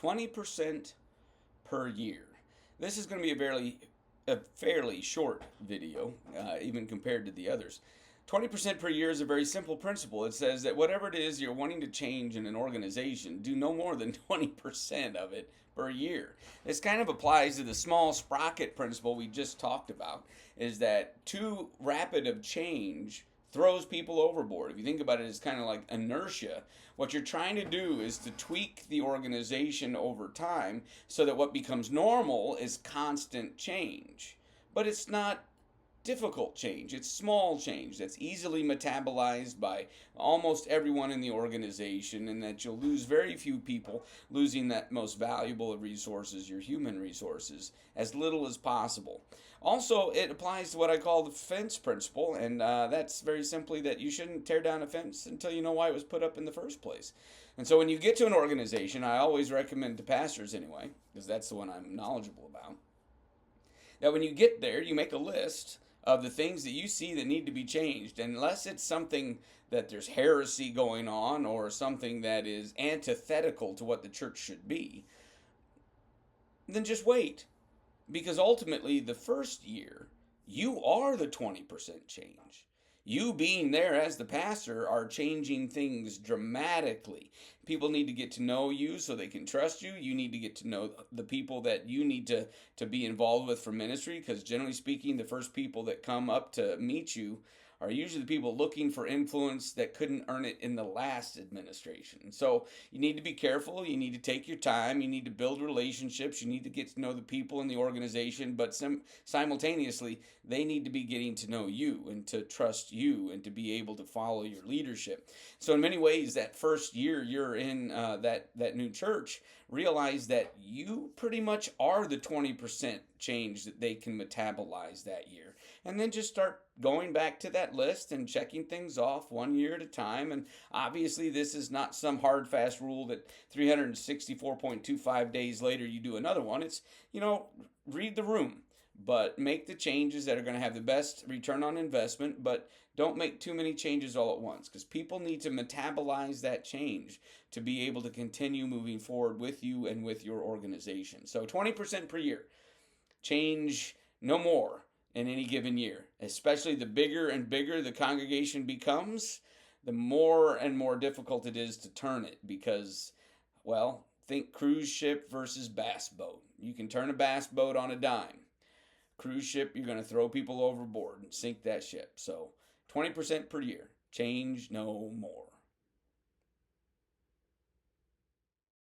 20% per year. This is going to be a fairly short video, even compared to the others. 20% per year is a very simple principle. It says that whatever it is you're wanting to change in an organization, do no more than 20% of it per year. This kind of applies to the small sprocket principle we just talked about, is that too rapid of change throws people overboard. If you think about it, it's kind of like inertia. What you're trying to do is to tweak the organization over time so that what becomes normal is constant change. But it's not difficult change. It's small change that's easily metabolized by almost everyone in the organization, and that you'll lose very few people, losing that most valuable of resources, your human resources, as little as possible. Also, it applies to what I call the fence principle, and that's very simply that you shouldn't tear down a fence until you know why it was put up in the first place. And so when you get to an organization, I always recommend to pastors anyway, because that's the one I'm knowledgeable about, that when you get there, you make a list of the things that you see that need to be changed, unless it's something that there's heresy going on or something that is antithetical to what the church should be, then just wait. Because ultimately, the first year, you are the 20% change. You being there as the pastor are changing things dramatically. People need to get to know you so they can trust you. You need to get to know the people that you need to be involved with for ministry, because generally speaking, the first people that come up to meet you are usually the people looking for influence that couldn't earn it in the last administration. So you need to be careful. You need to take your time. You need to build relationships. You need to get to know the people in the organization, but simultaneously, they need to be getting to know you and to trust you and to be able to follow your leadership. So in many ways, that first year you're in that new church, realize that you pretty much are the 20% change that they can metabolize that year. And then just start going back to that list and checking things off one year at a time. And obviously, this is not some hard, fast rule that 364.25 days later you do another one. It's, read the room, but make the changes that are going to have the best return on investment, but don't make too many changes all at once, because people need to metabolize that change to be able to continue moving forward with you and with your organization. So 20% per year. Change no more in any given year. Especially the bigger and bigger the congregation becomes, the more and more difficult it is to turn it, because, well, think cruise ship versus bass boat. You can turn a bass boat on a dime. Cruise ship, you're going to throw people overboard and sink that ship. So 20% per year. Change no more.